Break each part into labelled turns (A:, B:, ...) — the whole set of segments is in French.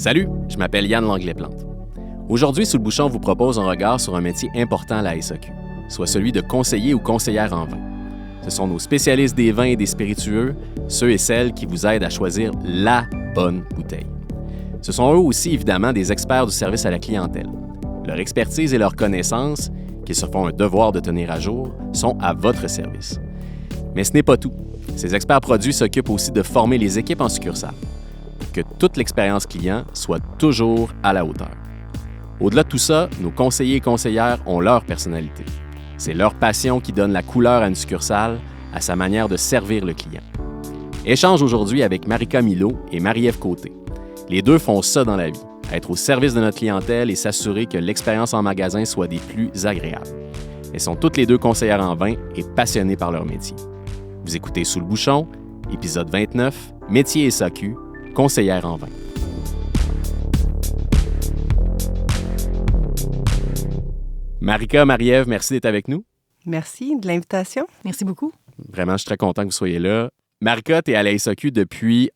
A: Salut, je m'appelle Yann Langlais-Plante. Aujourd'hui, Sous le bouchon vous propose un regard sur un métier important à la SAQ, soit celui de conseiller ou conseillère en vin. Ce sont nos spécialistes des vins et des spiritueux, ceux et celles qui vous aident à choisir la bonne bouteille. Ce sont eux aussi, évidemment, des experts du service à la clientèle. Leur expertise et leurs connaissances, qu'ils se font un devoir de tenir à jour, sont à votre service. Mais ce n'est pas tout. Ces experts produits s'occupent aussi de former les équipes en succursale pour que toute l'expérience client soit toujours à la hauteur. Au-delà de tout ça, nos conseillers et conseillères ont leur personnalité. C'est leur passion qui donne la couleur à une succursale, à sa manière de servir le client. Échange aujourd'hui avec Marika Milot et Marie-Ève Côté. Les deux font ça dans la vie, être au service de notre clientèle et s'assurer que l'expérience en magasin soit des plus agréables. Elles sont toutes les deux conseillères en vin et passionnées par leur métier. Vous écoutez Sous le bouchon, épisode 29, Métier SAQ, conseillère en vin. Marika, Marie-Ève, merci d'être avec nous.
B: Merci de l'invitation.
C: Merci beaucoup.
A: Vraiment, je suis très content que vous soyez là. Marika, tu es à la SAQ depuis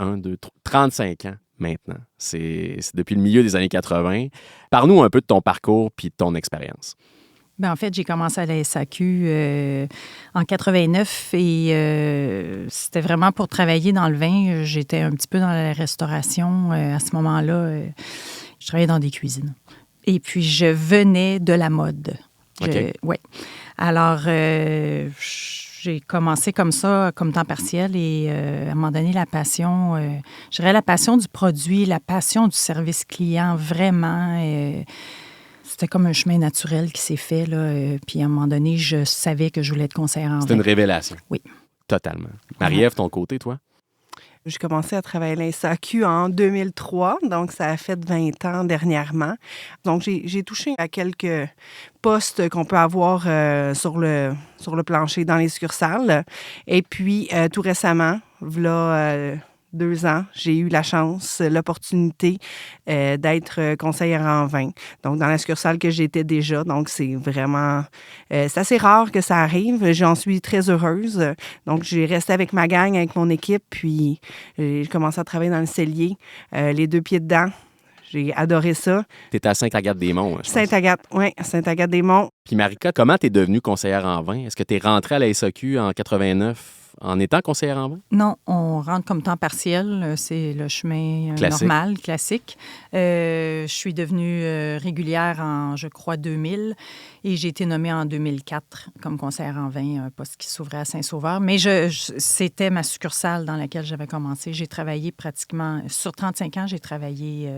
A: 35 ans maintenant. C'est depuis le milieu des années 80. Parle-nous un peu de ton parcours puis de ton expérience.
C: Bien, en fait, j'ai commencé à la SAQ en 89 et c'était vraiment pour travailler dans le vin. J'étais un petit peu dans la restauration à ce moment-là. Je travaillais dans des cuisines. Et puis, je venais de la mode.
A: OK.
C: Oui. Alors, j'ai commencé comme ça, comme temps partiel, et à un moment donné, la passion, je dirais la passion du produit, la passion du service client, vraiment. C'était comme un chemin naturel qui s'est fait, là. Puis à un moment donné, je savais que je voulais être conseillère en vin.
A: C'était une révélation.
C: Oui.
A: Totalement. Marie-Ève, ton côté, toi?
B: J'ai commencé à travailler à la SAQ en 2003, donc ça a fait 20 ans dernièrement. Donc, j'ai touché à quelques postes qu'on peut avoir sur le plancher dans les succursales. Et puis, tout récemment, voilà 2 ans, j'ai eu la chance, l'opportunité d'être conseillère en vin. Donc, dans la succursale que j'étais déjà. Donc, c'est vraiment... c'est assez rare que ça arrive. J'en suis très heureuse. Donc, j'ai resté avec ma gang, avec mon équipe, puis j'ai commencé à travailler dans le cellier, les 2 pieds dedans. J'ai adoré ça.
A: Tu étais à Sainte-Agathe-des-Monts, je pense.
B: Sainte-Agathe, oui, Sainte-Agathe-des-Monts.
A: Puis Marika, comment tu es devenue conseillère en vin? Est-ce que tu es rentrée à la SAQ en 89 en étant conseillère en vin?
C: Non, on rentre comme temps partiel. C'est le chemin normal, classique. Je suis devenue régulière en, je crois, 2000 et j'ai été nommée en 2004 comme conseillère en vin, un poste qui s'ouvrait à Saint-Sauveur. Mais c'était ma succursale dans laquelle j'avais commencé. J'ai travaillé pratiquement, sur 35 ans, j'ai travaillé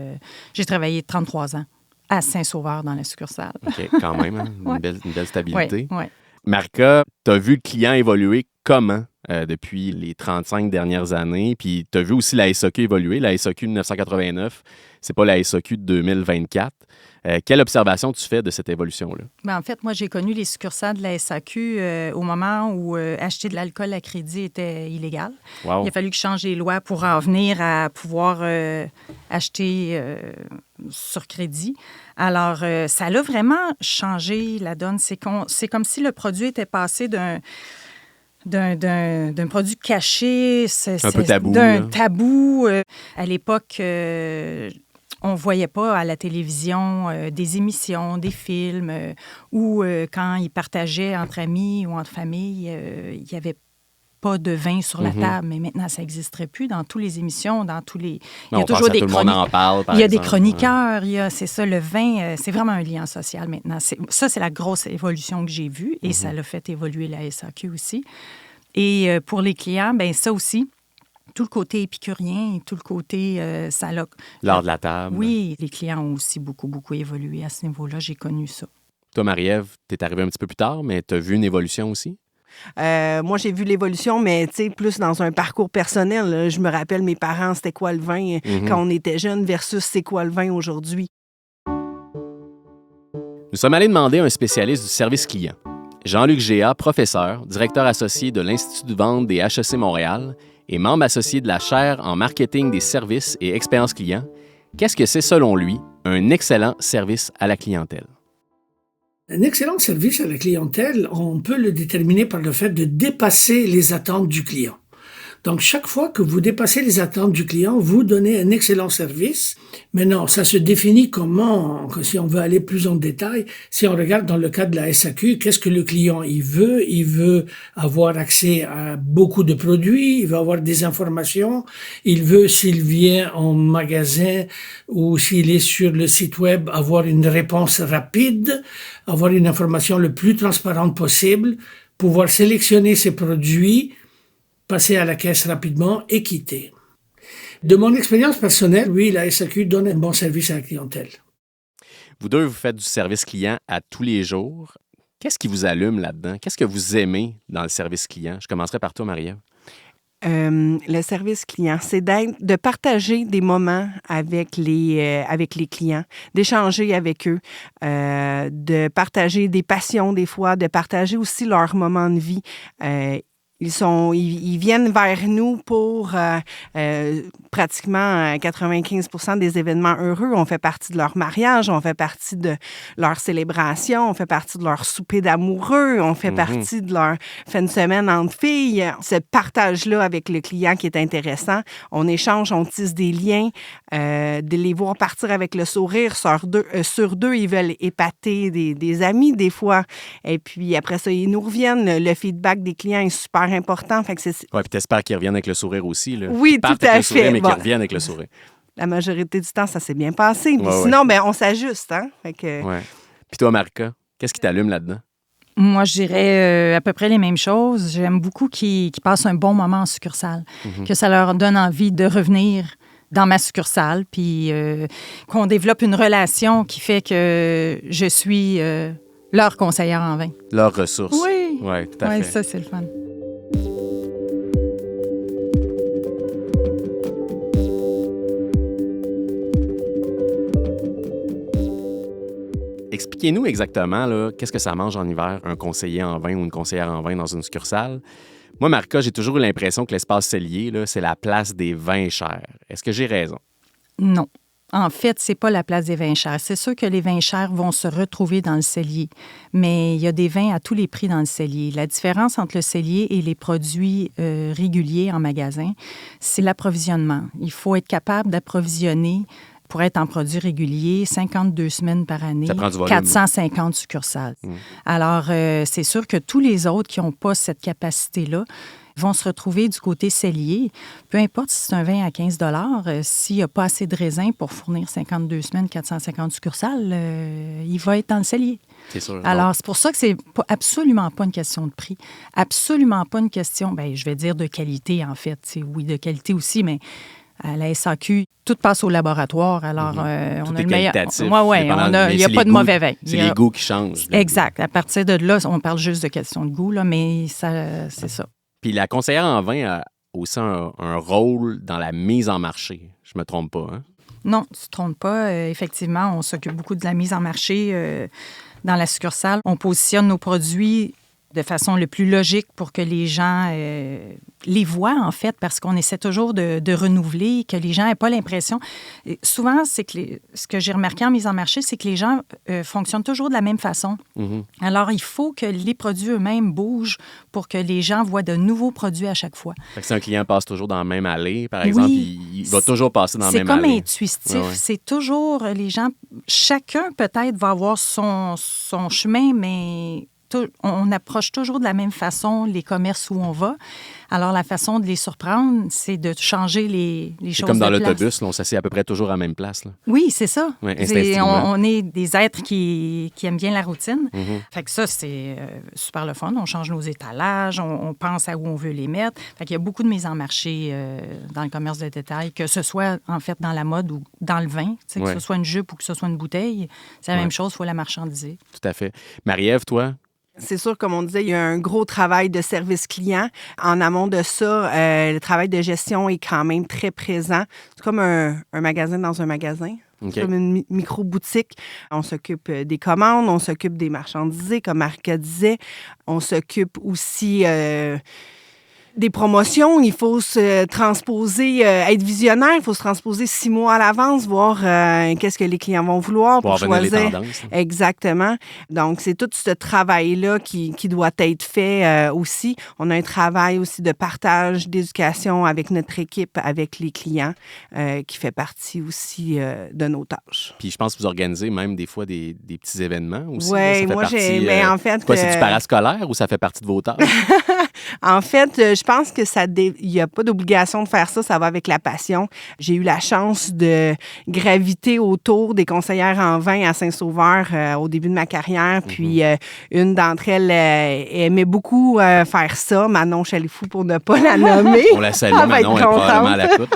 C: 33 ans à Saint-Sauveur dans la succursale.
A: OK, quand même, hein?
C: Ouais.
A: Une belle stabilité.
C: Oui.
A: Marika, tu as vu le client évoluer comment depuis les 35 dernières années? Puis tu as vu aussi la SAQ évoluer. La SAQ de 1989, c'est pas la SAQ de 2024. Quelle observation tu fais de cette évolution-là?
C: Bien, en fait, moi, j'ai connu les succursales de la SAQ au moment où acheter de l'alcool à crédit était illégal.
A: Wow.
C: Il a fallu que je change les lois pour en venir à pouvoir acheter sur crédit. Alors, ça a vraiment changé la donne. C'est comme si le produit était passé d'un produit caché,
A: un peu tabou,
C: d'un
A: là.
C: tabou. À l'époque, on ne voyait pas à la télévision des émissions, des films, où quand ils partageaient entre amis ou entre familles, il n'y avait pas de vin sur la table. Mais maintenant, ça n'existerait plus dans toutes les émissions, dans tous les... Il y a toujours des
A: tout le monde en parle, par
C: Il y a
A: exemple.
C: des chroniqueurs, c'est ça, le vin, c'est vraiment un lien social maintenant. Ça, c'est la grosse évolution que j'ai vue et ça l'a fait évoluer la SAQ aussi. Et pour les clients, bien ça aussi, tout le côté épicurien et tout le côté... ça l'a...
A: L'art de la table.
C: Oui, les clients ont aussi beaucoup, beaucoup évolué à ce niveau-là. J'ai connu ça.
A: Toi, Marie-Ève, tu es arrivée un petit peu plus tard, mais tu as vu une évolution aussi?
B: Moi, j'ai vu l'évolution, mais plus dans un parcours personnel. Là. Je me rappelle mes parents, c'était quoi le vin quand on était jeune versus c'est quoi le vin aujourd'hui.
A: Nous sommes allés demander à un spécialiste du service client, Jean-Luc Géat, professeur, directeur associé de l'Institut de vente des HEC Montréal et membre associé de la chaire en marketing des services et expériences clients. Qu'est-ce que c'est, selon lui, un excellent service à la clientèle?
D: Un excellent service à la clientèle, on peut le déterminer par le fait de dépasser les attentes du client. Donc, chaque fois que vous dépassez les attentes du client, vous donnez un excellent service. Maintenant, ça se définit comment, si on veut aller plus en détail, si on regarde dans le cas de la SAQ, qu'est-ce que le client il veut? Il veut avoir accès à beaucoup de produits, il veut avoir des informations, il veut, s'il vient en magasin ou s'il est sur le site web, avoir une réponse rapide, avoir une information le plus transparente possible, pouvoir sélectionner ses produits, passer à la caisse rapidement et quitter. De mon expérience personnelle, oui, la SAQ donne un bon service à la clientèle.
A: Vous deux, vous faites du service client à tous les jours. Qu'est-ce qui vous allume là-dedans? Qu'est-ce que vous aimez dans le service client? Je commencerai par toi, Marie-Ève.
B: Le service client, c'est de partager des moments avec les clients, d'échanger avec eux, de partager des passions des fois, de partager aussi leurs moments de vie. Ils viennent vers nous pour pratiquement 95% des événements heureux. On fait partie de leur mariage, on fait partie de leur célébration, on fait partie de leur souper d'amoureux, on fait partie de leur fin de semaine entre filles. Ce partage-là avec le client qui est intéressant. On échange, on tisse des liens, de les voir partir avec le sourire sur deux, ils veulent épater des amis des fois. Et puis après ça, ils nous reviennent. Le feedback des clients est super important.
A: Oui, puis t'espères qu'ils reviennent avec le sourire aussi. Là.
B: Oui, tout à fait.
A: Sourire, mais qu'ils reviennent avec le sourire.
B: La majorité du temps, ça s'est bien passé.
A: Ouais,
B: sinon, ben, on s'ajuste. Hein?
A: Ouais. Puis toi, Marika, qu'est-ce qui t'allume là-dedans?
C: Moi, je dirais à peu près les mêmes choses. J'aime beaucoup qu'ils passent un bon moment en succursale, que ça leur donne envie de revenir dans ma succursale, puis qu'on développe une relation qui fait que je suis leur conseillère en vin.
A: Leur ressource.
C: Oui.
A: Oui, tout à fait.
C: Oui, ça, c'est le fun.
A: Expliquez-nous exactement là, qu'est-ce que ça mange en hiver, un conseiller en vin ou une conseillère en vin dans une succursale. Moi, Marika, j'ai toujours eu l'impression que l'espace cellier, là, c'est la place des vins chers. Est-ce que j'ai raison?
C: Non. En fait, c'est pas la place des vins chers. C'est sûr que les vins chers vont se retrouver dans le cellier, mais il y a des vins à tous les prix dans le cellier. La différence entre le cellier et les produits réguliers en magasin, c'est l'approvisionnement. Il faut être capable d'approvisionner pour être en produit régulier, 52 semaines par année, 450 succursales. Alors, c'est sûr que tous les autres qui n'ont pas cette capacité-là vont se retrouver du côté cellier. Peu importe si c'est un vin à 15 $, s'il n'y a pas assez de raisins pour fournir 52 semaines, 450 succursales, il va être dans le cellier.
A: C'est sûr.
C: Alors, c'est pour ça que c'est absolument pas une question de prix. Absolument pas une question, bien, je vais dire de qualité, en fait. C'est, oui, de qualité aussi, mais à la SAQ, tout passe au laboratoire. Alors, on a le meilleur. Oui, il n'y a pas de mauvais vin.
A: C'est les goûts qui changent.
C: Exact. À partir de là, on parle juste de question de goût, là, mais ça, c'est ça.
A: Puis la conseillère en vin a aussi un rôle dans la mise en marché. Je me trompe pas, hein?
C: Non, tu ne te trompes pas. Effectivement, on s'occupe beaucoup de la mise en marché dans la succursale. On positionne nos produits de façon le plus logique pour que les gens les voient, en fait, parce qu'on essaie toujours de renouveler, que les gens n'aient pas l'impression... Souvent, c'est que ce que j'ai remarqué en mise en marché, c'est que les gens fonctionnent toujours de la même façon. Alors, il faut que les produits eux-mêmes bougent pour que les gens voient de nouveaux produits à chaque fois.
A: Fait que si un client passe toujours dans la même allée, par exemple, il va toujours passer dans la même allée.
C: C'est comme intuitif. Ouais. C'est toujours... Les gens... Chacun, peut-être, va avoir son chemin, mais... On approche toujours de la même façon les commerces où on va. Alors, la façon de les surprendre, c'est de changer les choses de place. C'est
A: comme dans l'autobus, là, on s'assied à peu près toujours à la même place. Là.
C: Oui, c'est ça.
A: Ouais,
C: on est des êtres qui aiment bien la routine. Fait que ça, c'est super le fun. On change nos étalages, on pense à où on veut les mettre. Fait qu'il y a beaucoup de mise en marché dans le commerce de détail, que ce soit, en fait, dans la mode ou dans le vin, que ce soit une jupe ou que ce soit une bouteille. C'est la même chose, il faut la marchandiser.
A: Tout à fait. Marie-Ève, toi?
B: C'est sûr, comme on disait, il y a un gros travail de service client. En amont de ça, le travail de gestion est quand même très présent. C'est comme un magasin dans un magasin. Okay. C'est comme une micro-boutique. On s'occupe des commandes, on s'occupe des marchandisés, comme Marika disait. On s'occupe aussi des promotions, il faut se transposer, être visionnaire, il faut se transposer 6 mois à l'avance, voir qu'est-ce que les clients vont vouloir pour choisir.
A: Les tendances.
B: Exactement. Donc, c'est tout ce travail-là qui doit être fait aussi. On a un travail aussi de partage, d'éducation avec notre équipe, avec les clients, qui fait partie aussi de nos tâches.
A: Puis je pense que vous organisez même des fois des petits événements aussi.
B: Oui, moi j'ai... Mais en fait...
A: C'est du parascolaire ou ça fait partie de vos tâches?
B: En fait, je pense que il n'y a pas d'obligation de faire ça, ça va avec la passion. J'ai eu la chance de graviter autour des conseillères en vin à Saint-Sauveur au début de ma carrière. Puis une d'entre elles aimait beaucoup faire ça. Manon Chalifou, pour ne pas la nommer.
A: On la salue, Manon, elle est probablement à l'écoute.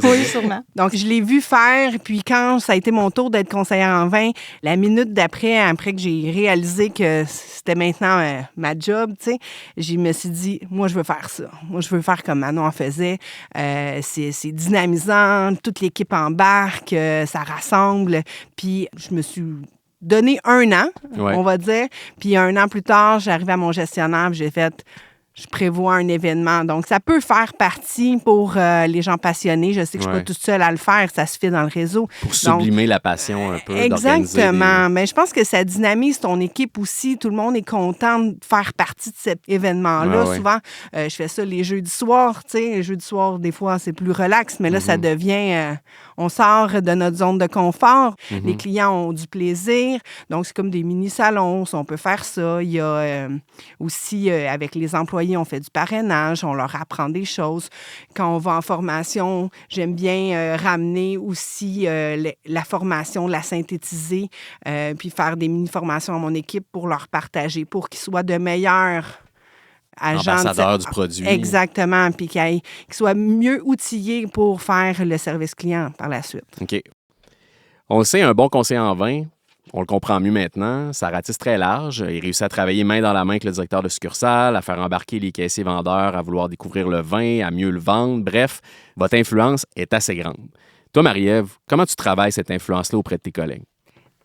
C: Oui, sûrement.
B: Donc, je l'ai vu faire. Puis quand ça a été mon tour d'être conseillère en vin, la minute d'après, après que j'ai réalisé que c'était maintenant ma job, tu sais, je me suis dit, moi, je veux faire ça. Moi, je veux faire comme Manon en faisait. C'est dynamisant, toute l'équipe embarque, ça rassemble. Puis, je me suis donné 1 an, on va dire. Puis, 1 an plus tard, j'arrivais à mon gestionnaire, puis j'ai fait... Je prévois un événement. Donc, ça peut faire partie pour les gens passionnés. Je sais que je ne suis pas toute seule à le faire. Ça se fait dans le réseau.
A: Pour sublimer la passion un peu.
B: Exactement. Mais je pense que ça dynamise ton équipe aussi. Tout le monde est content de faire partie de cet événement-là. Souvent, je fais ça les jeudis soirs. Les jeudis soirs, des fois, c'est plus relax. Mais là, ça devient... on sort de notre zone de confort. Les clients ont du plaisir. Donc, c'est comme des mini-salons. On peut faire ça. Il y a aussi, avec les employés, on fait du parrainage, on leur apprend des choses. Quand on va en formation, j'aime bien ramener aussi la formation, la synthétiser, puis faire des mini-formations à mon équipe pour leur partager, pour qu'ils soient de meilleurs
A: ambassadeurs du produit.
B: Exactement, puis qu'ils soient mieux outillés pour faire le service client par la suite.
A: OK. On le sait, un bon conseiller en vin, on le comprend mieux maintenant, ça ratisse très large. Il réussit à travailler main dans la main avec le directeur de succursale, à faire embarquer les caissiers vendeurs, à vouloir découvrir le vin, à mieux le vendre. Bref, votre influence est assez grande. Toi, Marie-Ève, comment tu travailles cette influence-là auprès de tes collègues?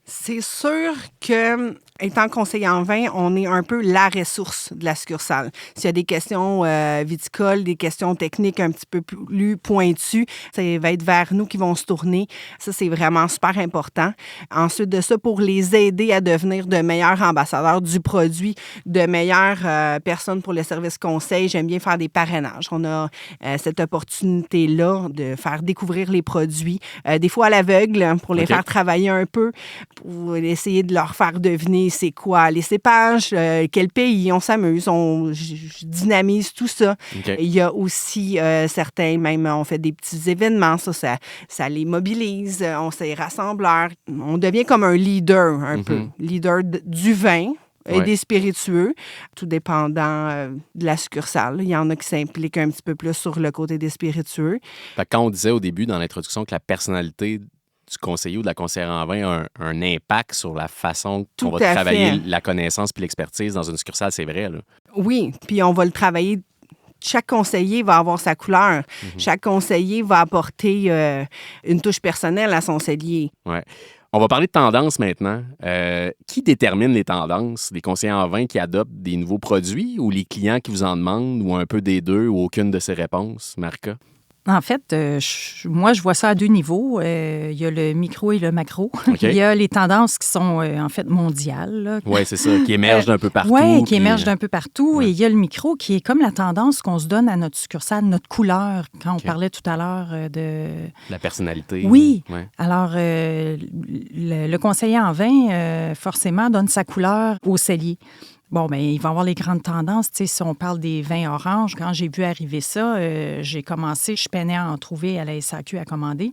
B: C'est sûr que, étant conseiller en vin, on est un peu la ressource de la succursale. S'il y a des questions viticoles, des questions techniques un petit peu plus pointues, ça va être vers nous qui vont se tourner. Ça, c'est vraiment super important. Ensuite de ça, pour les aider à devenir de meilleurs ambassadeurs du produit, de meilleures personnes pour le service conseil, j'aime bien faire des parrainages. On a cette opportunité-là de faire découvrir les produits, des fois à l'aveugle, pour les faire travailler un peu, pour essayer de leur faire deviner c'est quoi les cépages, quel pays, on s'amuse, je dynamise tout ça. Il y a aussi certains, même on fait des petits événements, ça les mobilise, on s'est rassembleurs, on devient comme un leader un peu, leader du vin. Et des spiritueux, tout dépendant de la succursale. Il y en a qui s'impliquent un petit peu plus sur le côté des spiritueux.
A: Quand on disait au début dans l'introduction que la personnalité du conseiller ou de la conseillère en vin a un impact sur la façon qu'on va travailler la connaissance puis l'expertise dans une succursale, c'est vrai, là. Oui,
B: puis on va le travailler. Chaque conseiller va avoir sa couleur. Chaque conseiller va apporter une touche personnelle à son cellier.
A: Ouais. On va parler de tendances maintenant. Qui détermine les tendances? Les conseillers en vin qui adoptent des nouveaux produits ou les clients qui vous en demandent ou un peu des deux ou aucune de ces réponses, Marika?
C: En fait, moi, je vois ça à 2 niveaux. Il y a le micro et le macro. Il y a les tendances qui sont, en fait, mondiales.
A: Oui, c'est ça, qui émergent d'un peu partout.
C: Oui, qui émergent d'un peu partout. Et il y a le micro qui est comme la tendance qu'on se donne à notre succursale, notre couleur, quand on parlait tout à l'heure de...
A: La personnalité.
C: Oui. Ouais. Alors, le conseiller en vin, forcément, donne sa couleur au cellier. Bon, bien, il va y avoir les grandes tendances. Tu sais, si on parle des vins oranges, quand j'ai vu arriver ça, j'ai commencé, je peinais à en trouver à la SAQ à commander.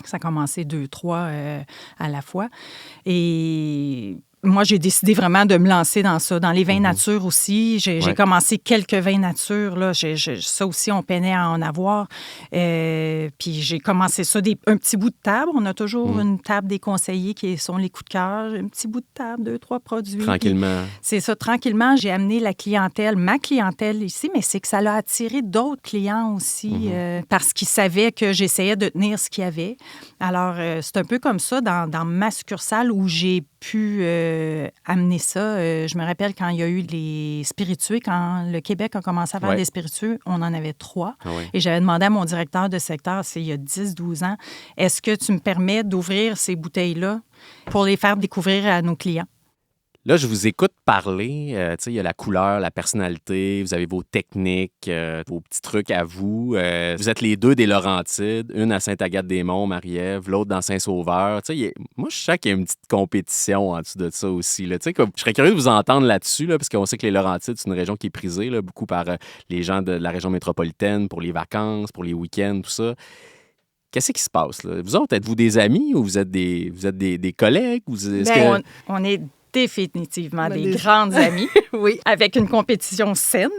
C: Ça a commencé 2-3 à la fois. Et moi, j'ai décidé vraiment de me lancer dans ça. Dans les vins nature aussi, j'ai commencé quelques vins nature. Là. Ça aussi, on peinait à en avoir. Puis j'ai commencé ça, un petit bout de table. On a toujours une table des conseillers qui sont les coups de cœur. Un petit bout de table, 2-3 produits.
A: Tranquillement.
C: Puis, c'est ça, tranquillement. J'ai amené ma clientèle ici, mais c'est que ça l'a attiré d'autres clients aussi parce qu'ils savaient que j'essayais de tenir ce qu'il y avait. Alors, c'est un peu comme ça dans ma succursale où j'ai pu amener ça. Je me rappelle quand il y a eu les spiritueux, quand le Québec a commencé à faire des spiritueux, on en avait 3. Ah oui. Et j'avais demandé à mon directeur de secteur, c'est il y a 10-12 ans, est-ce que tu me permets d'ouvrir ces bouteilles-là pour les faire découvrir à nos clients?
A: Là, je vous écoute parler. Il y a la couleur, la personnalité, vous avez vos techniques, vos petits trucs à vous. Vous êtes les 2 des Laurentides, une à Sainte-Agathe-des-Monts, Marie-Ève, l'autre dans Saint-Sauveur. Moi, je sens qu'il y a une petite compétition en dessous de ça aussi. Là. Je serais curieux de vous entendre là-dessus, là, parce qu'on sait que les Laurentides, c'est une région qui est prisée là, beaucoup par les gens de la région métropolitaine pour les vacances, pour les week-ends, tout ça. Qu'est-ce qui se passe? Là? Vous autres, êtes-vous des amis ou vous êtes des collègues?
C: On est définitivement des grandes amies, oui, avec une compétition saine.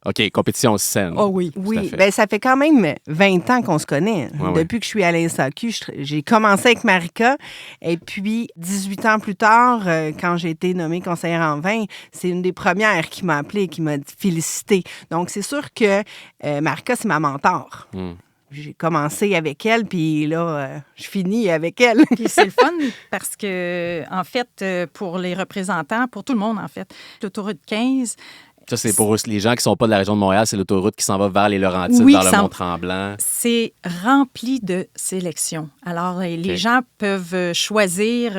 A: OK, compétition saine.
C: Oh oui.
B: Oui, bien, ça fait quand même 20 ans qu'on se connaît. Depuis que je suis à l'INSAQ, j'ai commencé avec Marika. Et puis, 18 ans plus tard, quand j'ai été nommée conseillère en vin, c'est une des premières qui m'a appelée et qui m'a félicité. Donc, c'est sûr que Marika, c'est ma mentor. J'ai commencé avec elle, puis là, je finis avec elle.
C: Puis c'est le fun parce que, en fait, pour les représentants, pour tout le monde, en fait, l'autoroute 15...
A: Ça, c'est pour les gens qui ne sont pas de la région de Montréal, c'est l'autoroute qui s'en va vers les Laurentides, vers le Mont-Tremblant.
C: C'est rempli de sélections. Alors, les gens peuvent choisir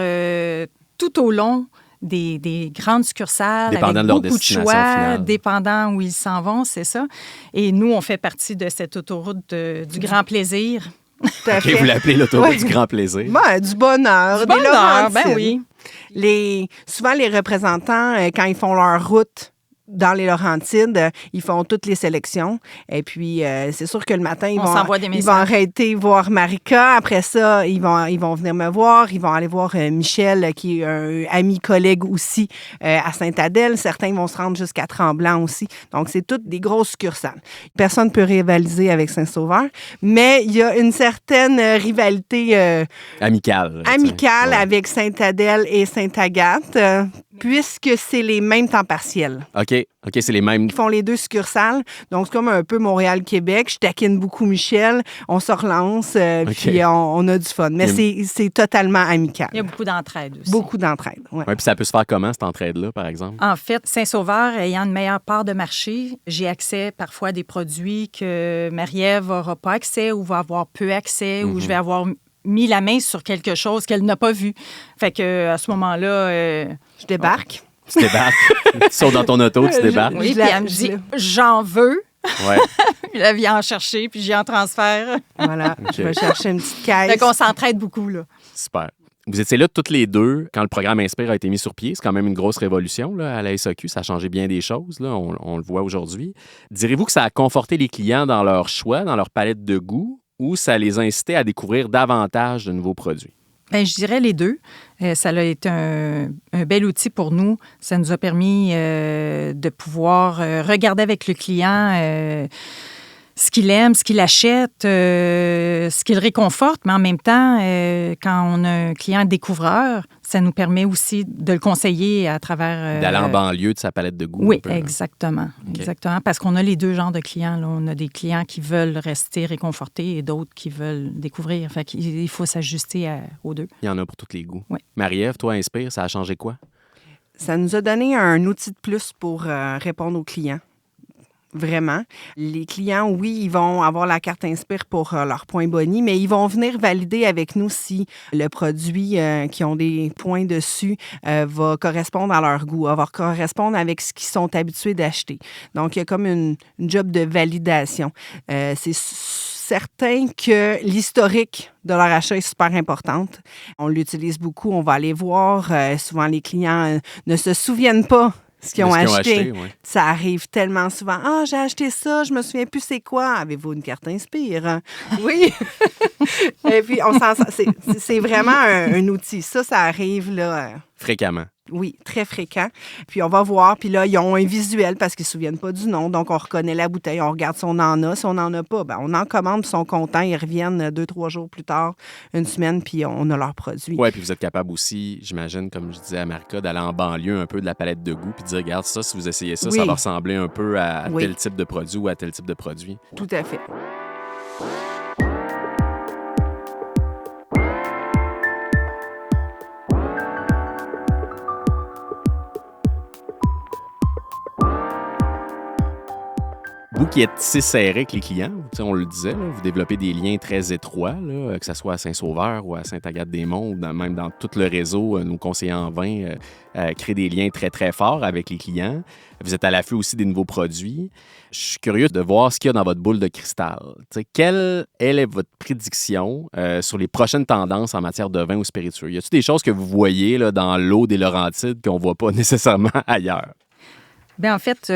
C: tout au long des grandes succursales, dépendant avec beaucoup de choix, finale. Dépendant où ils s'en vont, c'est ça. Et nous, on fait partie de cette autoroute du grand plaisir.
A: Tout à fait. Vous l'appelez l'autoroute du grand plaisir.
B: Ben, du bonheur.
C: Du bonheur, ben oui.
B: Souvent, les représentants, quand ils font leur route dans les Laurentides, ils font toutes les sélections. Et puis, c'est sûr que le matin, ils vont arrêter voir Marika. Après ça, ils vont venir me voir. Ils vont aller voir Michel, qui est un ami collègue aussi à Sainte-Adèle. Certains vont se rendre jusqu'à Tremblant aussi. Donc, c'est toutes des grosses succursales. Personne ne peut rivaliser avec Saint-Sauveur, mais il y a une certaine rivalité
A: amicale
B: avec Sainte-Adèle et Sainte-Agathe. Puisque c'est les mêmes temps partiels.
A: OK, c'est les mêmes.
B: Ils font les 2 succursales. Donc, c'est comme un peu Montréal-Québec. Je taquine beaucoup Michel. On se relance, puis on a du fun. Mais c'est totalement amical.
C: Il y a beaucoup d'entraide aussi.
B: Beaucoup d'entraide, oui.
A: Puis ça peut se faire comment, cette entraide-là, par exemple?
C: En fait, Saint-Sauveur, ayant une meilleure part de marché, j'ai accès parfois à des produits que Marie-Ève n'aura pas accès ou va avoir peu accès ou je vais avoir mis la main sur quelque chose qu'elle n'a pas vu. Fait que à ce moment-là...
B: je débarque.
A: Tu débarques. Tu sautes dans ton auto, tu débarques.
C: Oui, puis elle me dit « j'en veux ». Ouais. Puis là, elle vient en chercher, puis j'y en transfère.
B: Voilà, je vais chercher une petite caisse.
C: Fait qu'on s'entraide beaucoup, là.
A: Super. Vous étiez là toutes les 2 quand le programme Inspire a été mis sur pied. C'est quand même une grosse révolution là, à la SAQ. Ça a changé bien des choses. Là. On le voit aujourd'hui. Direz-vous que ça a conforté les clients dans leur choix, dans leur palette de goût, ou ça les a incités à découvrir davantage de nouveaux produits?
C: Bien, je dirais les 2. Ça a été un bel outil pour nous. Ça nous a permis de pouvoir regarder avec le client ce qu'il aime, ce qu'il achète, ce qu'il réconforte. Mais en même temps, quand on a un client découvreur, ça nous permet aussi de le conseiller à travers...
A: D'aller en banlieue de sa palette de goût.
C: Oui, exactement. Okay. Exactement. Parce qu'on a les 2 genres de clients. Là. On a des clients qui veulent rester réconfortés et d'autres qui veulent découvrir. Fait qu'il faut s'ajuster aux 2.
A: Il y en a pour tous les goûts.
C: Oui.
A: Marie-Ève, toi, Inspire, ça a changé quoi?
B: Ça nous a donné un outil de plus pour répondre aux clients. Vraiment. Les clients, oui, ils vont avoir la carte Inspire pour leurs points Boni, mais ils vont venir valider avec nous si le produit qui ont des points dessus va correspondre à leur goût, va correspondre avec ce qu'ils sont habitués d'acheter. Donc, il y a comme une job de validation. C'est certain que l'historique de leur achat est super importante. On l'utilise beaucoup, on va aller voir. Souvent, les clients ne se souviennent pas ce qu'ils ont acheté. Ouais. Ça arrive tellement souvent. « Ah, j'ai acheté ça, je me souviens plus c'est quoi. Avez-vous une carte Inspire? » Oui. Et puis, c'est vraiment un outil. Ça arrive là.
A: Fréquemment.
B: Oui, très fréquent. Puis on va voir, puis là, ils ont un visuel parce qu'ils ne se souviennent pas du nom. Donc, on reconnaît la bouteille, on regarde si on en a. Si on n'en a pas, bien, on en commande, puis ils sont contents. Ils reviennent 2-3 jours plus tard, une semaine, puis on a leur produit.
A: Oui, puis vous êtes capable aussi, j'imagine, comme je disais à Marika, d'aller en banlieue un peu de la palette de goût, puis de dire, regarde ça, si vous essayez ça, ça va ressembler un peu à tel type de produit ou à tel type de produit.
B: Tout à fait.
A: Vous qui êtes si serré avec les clients, on le disait, là, vous développez des liens très étroits, là, que ce soit à Saint-Sauveur ou à Sainte-Agathe-des-Monts, ou même dans tout le réseau, nos conseillers en vin créent des liens très, très forts avec les clients. Vous êtes à l'affût aussi des nouveaux produits. Je suis curieux de voir ce qu'il y a dans votre boule de cristal. Quelle est votre prédiction sur les prochaines tendances en matière de vin ou spiritueux? Y a-t-il des choses que vous voyez là, dans l'eau des Laurentides qu'on ne voit pas nécessairement ailleurs?
C: Bien, en fait,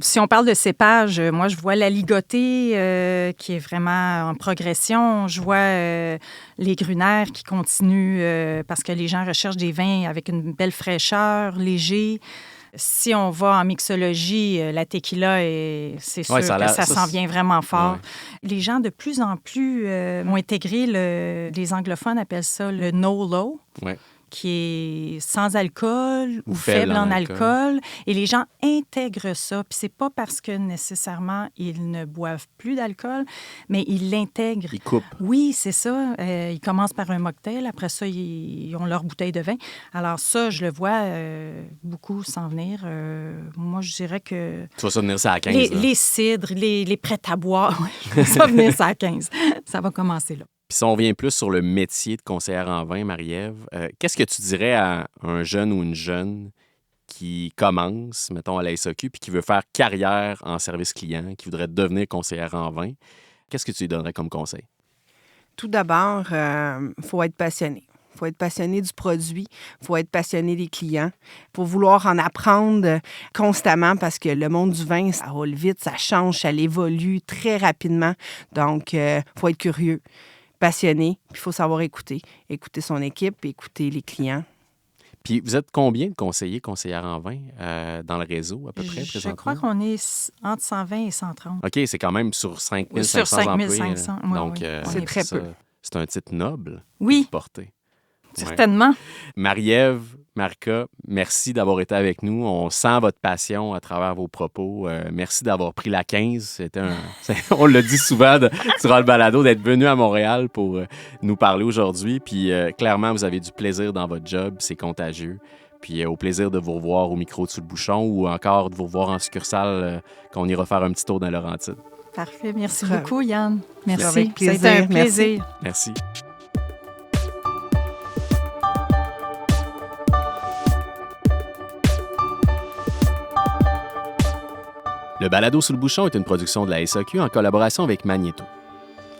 C: si on parle de cépage, moi, je vois la ligotée qui est vraiment en progression. Je vois les grunaires qui continuent parce que les gens recherchent des vins avec une belle fraîcheur, léger. Si on va en mixologie, la tequila, c'est sûr que ça s'en vient vraiment fort. Ouais. Les gens, de plus en plus, ont intégré, les anglophones appellent ça le no-low. Ouais. Qui est sans alcool ou faible en alcool. Et les gens intègrent ça. Puis c'est pas parce que nécessairement ils ne boivent plus d'alcool, mais ils l'intègrent.
A: Ils coupent.
C: Oui, c'est ça. Ils commencent par un mocktail. Après ça, ils ont leur bouteille de vin. Alors ça, je le vois beaucoup s'en venir. Moi, je dirais que...
A: Tu vois ça venir ça à 15.
C: Les cidres, les prêts à boire, je vois ça venir ça à 15. Ça va commencer là.
A: Puis si on revient plus sur le métier de conseillère en vin, Marie-Ève, qu'est-ce que tu dirais à un jeune ou une jeune qui commence, mettons, à la SAQ, puis qui veut faire carrière en service client, qui voudrait devenir conseillère en vin? Qu'est-ce que tu lui donnerais comme conseil?
B: Tout d'abord, il faut être passionné. Il faut être passionné du produit, il faut être passionné des clients. Il faut vouloir en apprendre constamment parce que le monde du vin, ça roule vite, ça change, ça évolue très rapidement. Donc, il faut être curieux, passionné, puis il faut savoir écouter son équipe, écouter les clients.
A: Puis vous êtes combien de conseillères en vin dans le réseau, à peu près, présentement?
C: Je crois qu'on est entre 120 et 130.
A: OK, c'est quand même sur 5 500 employés. Sur 5 500,
C: oui.
A: Donc,
B: c'est très peu.
A: C'est un titre noble
C: de
A: porter.
C: Certainement.
A: Ouais. Marie-Ève, Marika, merci d'avoir été avec nous. On sent votre passion à travers vos propos. Merci d'avoir pris la 15. On le dit souvent durant le balado, d'être venu à Montréal pour nous parler aujourd'hui. Puis clairement, vous avez du plaisir dans votre job. C'est contagieux. Puis au plaisir de vous revoir au micro de Sous le Bouchon ou encore de vous revoir en succursale quand on ira faire un petit tour dans Laurentides.
C: Parfait. Merci beaucoup, Yann. Merci.
B: Avec plaisir.
C: Ça a été un plaisir.
A: Merci. Le balado Sous le Bouchon est une production de la SAQ en collaboration avec Magnéto.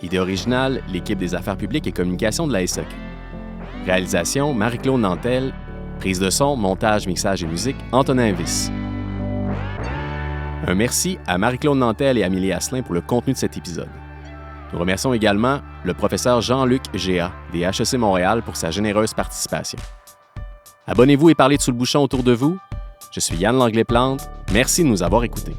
A: Idée originale, l'équipe des affaires publiques et communication de la SAQ. Réalisation, Marie-Claude Nantel. Prise de son, montage, mixage et musique, Antonin Viss. Un merci à Marie-Claude Nantel et Amélie Asselin pour le contenu de cet épisode. Nous remercions également le professeur Jean-Luc Géa des HEC Montréal pour sa généreuse participation. Abonnez-vous et parlez de Sous le Bouchon autour de vous. Je suis Yann Langlais-Plante. Merci de nous avoir écoutés.